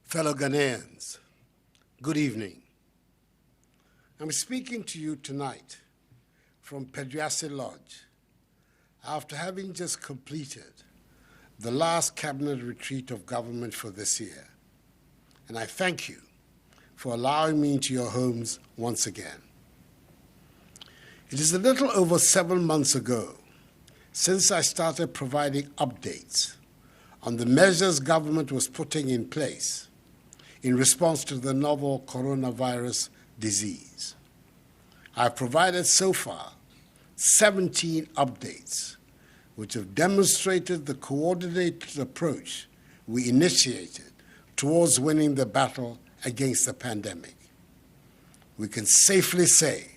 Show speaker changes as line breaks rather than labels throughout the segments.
Fellow Ghanaians, good evening. I'm speaking to you tonight from Peduase Lodge after having just completed the last cabinet retreat of government for this year. And I thank you for allowing me into your homes once again. It is a little over 7 months ago since I started providing updates on the measures government was putting in place in response to the novel coronavirus disease. I've provided so far 17 updates which have demonstrated the coordinated approach we initiated towards winning the battle against the pandemic. We can safely say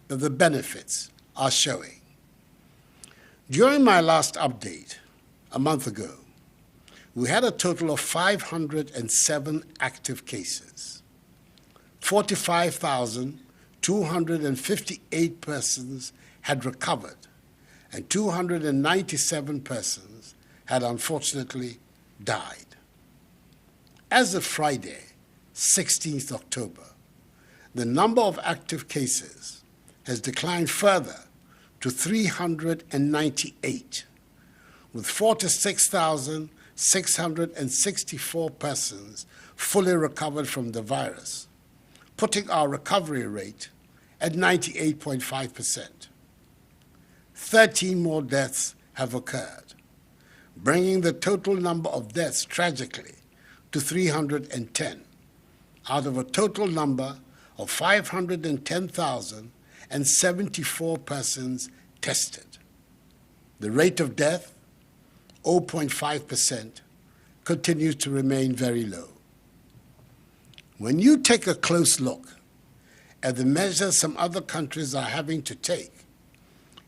that the benefits are showing. During my last update, a month ago, we had a total of 507 active cases. 45,258 persons had recovered, and 297 persons had unfortunately died. As of Friday, 16th October, the number of active cases has declined further to 398, with 46,664 persons fully recovered from the virus, putting our recovery rate at 98.5%. 13 more deaths have occurred, bringing the total number of deaths tragically to 310, out of a total number of 510,074 persons tested. The rate of death, 0.5%, continues to remain very low. When you take a close look at the measures some other countries are having to take,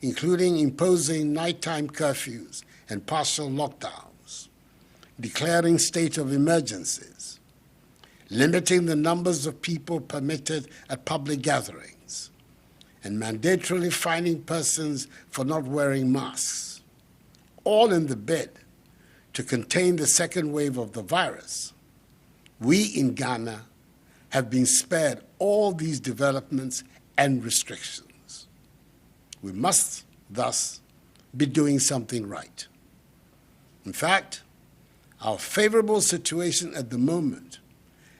including imposing nighttime curfews and partial lockdowns, declaring state of emergencies, limiting the numbers of people permitted at public gatherings, and mandatorily fining persons for not wearing masks, all in the bid to contain the second wave of the virus, we in Ghana have been spared all these developments and restrictions. We must thus be doing something right. In fact, our favorable situation at the moment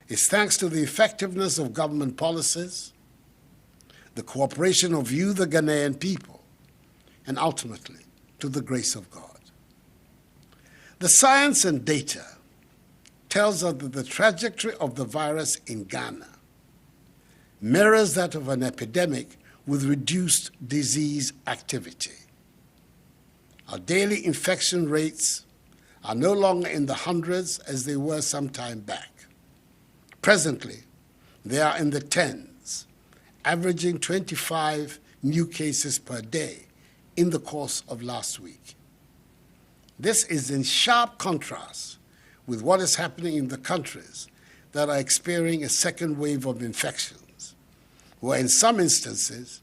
is thanks to the effectiveness of government policies, the cooperation of you, the Ghanaian people, and ultimately to the grace of God. The science and data tells us that the trajectory of the virus in Ghana mirrors that of an epidemic with reduced disease activity. Our daily infection rates are no longer in the hundreds as they were some time back. Presently, they are in the tens, averaging 25 new cases per day in the course of last week. This is in sharp contrast with what is happening in the countries that are experiencing a second wave of infections, where in some instances,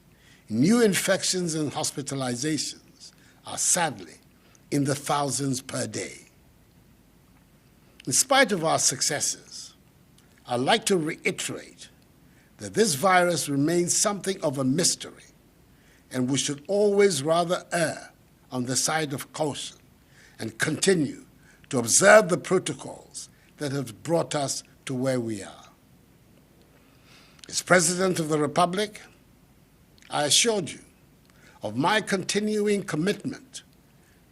new infections and hospitalizations are sadly in the thousands per day. In spite of our successes, I'd like to reiterate that this virus remains something of a mystery, and we should always rather err on the side of caution and continue to observe the protocols that have brought us to where we are. As President of the Republic, I assured you of my continuing commitment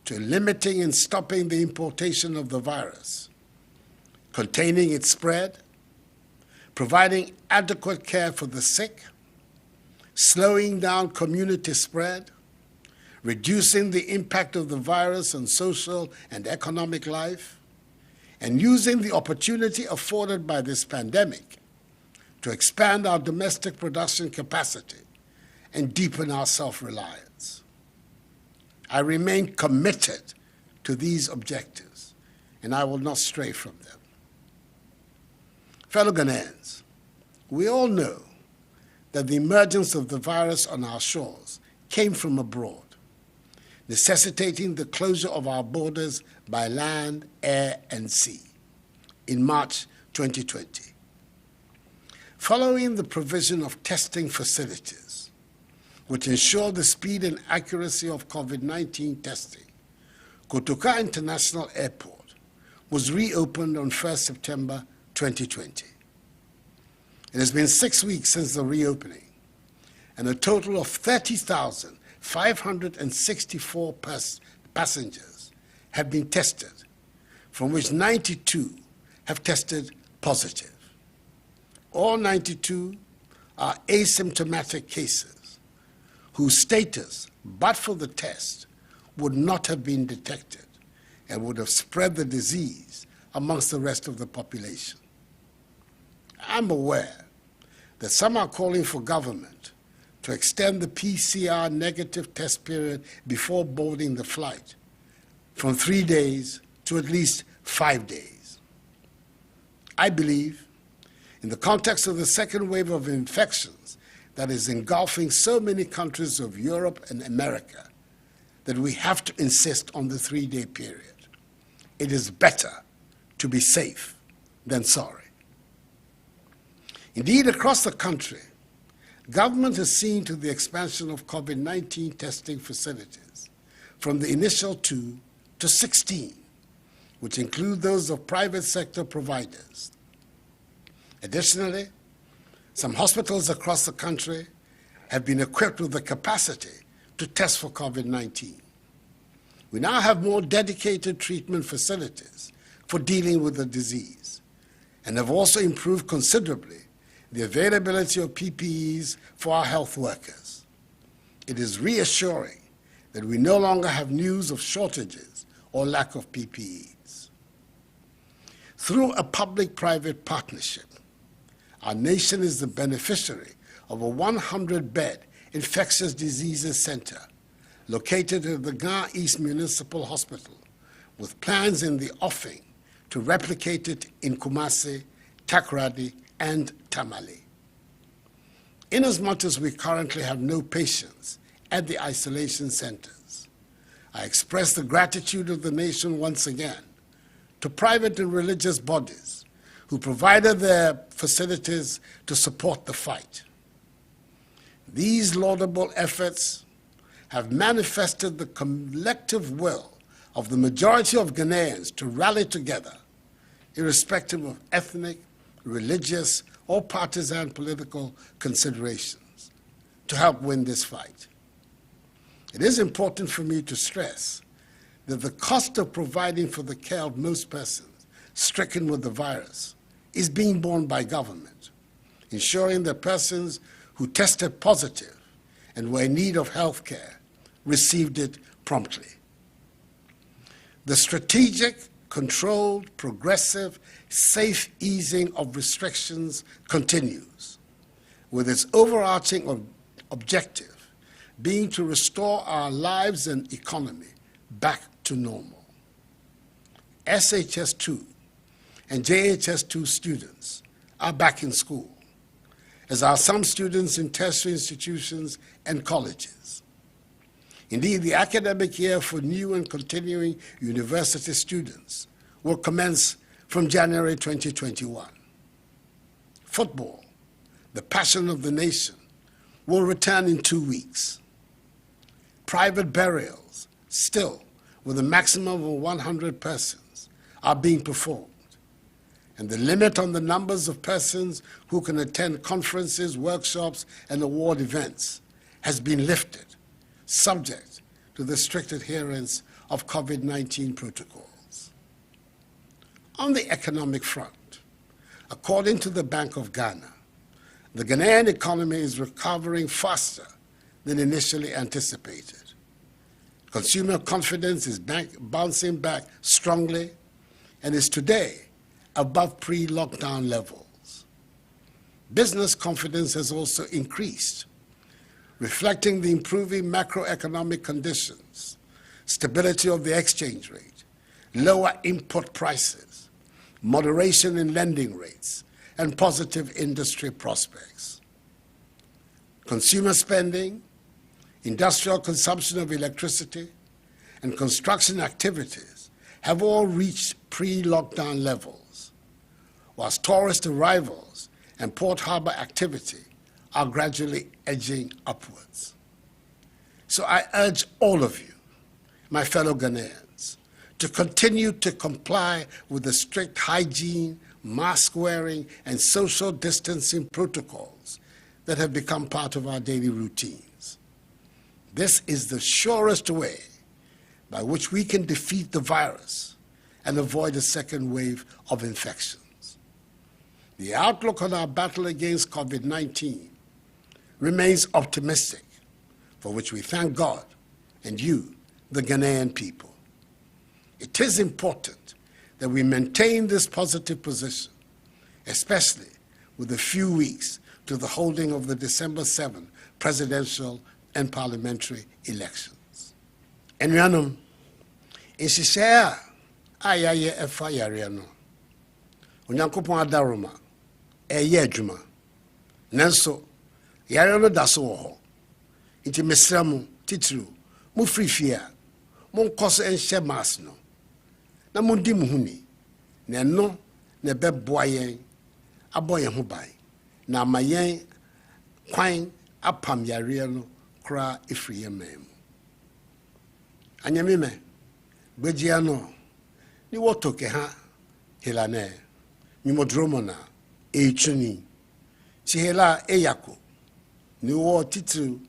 to limiting and stopping the importation of the virus, containing its spread, providing adequate care for the sick, slowing down community spread, reducing the impact of the virus on social and economic life, and using the opportunity afforded by this pandemic to expand our domestic production capacity and deepen our self-reliance. I remain committed to these objectives, and I will not stray from them. Fellow Ghanaians, we all know that the emergence of the virus on our shores came from abroad, necessitating the closure of our borders by land, air, and sea in March 2020. Following the provision of testing facilities, which ensure the speed and accuracy of COVID-19 testing, Kotoka International Airport was reopened on 1st September 2020. It has been 6 weeks since the reopening, and a total of 30,564 passengers have been tested, from which 92 have tested positive. All 92 are asymptomatic cases whose status, but for the test, would not have been detected and would have spread the disease amongst the rest of the population. I'm aware that some are calling for government to extend the PCR negative test period before boarding the flight from 3 days to at least 5 days. I believe, in the context of the second wave of infections that is engulfing so many countries of Europe and America, that we have to insist on the 3-day period. It is better to be safe than sorry. Indeed, across the country, government has seen to the expansion of COVID-19 testing facilities from the initial 2 to 16, which include those of private sector providers. Additionally, some hospitals across the country have been equipped with the capacity to test for COVID-19. We now have more dedicated treatment facilities for dealing with the disease and have also improved considerably the availability of PPEs for our health workers. It is reassuring that we no longer have news of shortages or lack of PPEs. Through a public-private partnership, our nation is the beneficiary of a 100-bed infectious diseases center located at the Ga East Municipal Hospital, with plans in the offing to replicate it in Kumasi, Takoradi, and Tamale. Inasmuch as we currently have no patients at the isolation centers, I express the gratitude of the nation once again to private and religious bodies who provided their facilities to support the fight. These laudable efforts have manifested the collective will of the majority of Ghanaians to rally together, irrespective of ethnic, religious, or partisan political considerations, to help win this fight. It is important for me to stress that the cost of providing for the care of most persons stricken with the virus is being borne by government, ensuring that persons who tested positive and were in need of health care received it promptly. The strategic, controlled, progressive, safe easing of restrictions continues, with its overarching objective being to restore our lives and economy back to normal. SHS2 and JHS2 students are back in school, as are some students in tertiary institutions and colleges. Indeed, the academic year for new and continuing university students will commence from January 2021. Football, the passion of the nation, will return in 2 weeks. Private burials, still with a maximum of 100 persons, are being performed, and the limit on the numbers of persons who can attend conferences, workshops, and award events has been lifted, subject to the strict adherence of COVID-19 protocols. On the economic front, according to the Bank of Ghana, the Ghanaian economy is recovering faster than initially anticipated. Consumer confidence is bouncing back strongly and is today above pre-lockdown levels. Business confidence has also increased, reflecting the improving macroeconomic conditions, stability of the exchange rate, lower input prices, moderation in lending rates, and positive industry prospects. Consumer spending, industrial consumption of electricity, and construction activities have all reached pre-lockdown levels, whilst tourist arrivals and port harbor activity are gradually edging upwards. So I urge all of you, my fellow Ghanaians, to continue to comply with the strict hygiene, mask wearing, and social distancing protocols that have become part of our daily routines. This is the surest way by which we can defeat the virus and avoid a second wave of infections. The outlook on our battle against COVID-19 remains optimistic, for which we thank God and you, the Ghanaian people. It is important that we maintain this positive position, especially with a few weeks to the holding of the December 7 presidential and parliamentary elections. Enuanom, nhyehyɛe a yɛayɛ ɛfa yareɛ no, Onyankopɔn adaroma, ɛyɛ adwuma. Nanso, yareɛ no da so wɔ hɔ. Nti mesrɛ mo, titiriw, mofiri fie a, monkɔ so nhyɛ mask no. Na mondi mo ho ni, na ɛno na ɛbɛboa yɛn, abɔ yɛn ho ban, na ama yɛn kwan apam yareɛ no koraa ɛfiri yɛn man mu. Anyame me, gbegyia no, ni wɔtɔ keha helane, mimodromona, eichuni, si hela eyako, ni wɔ titiriw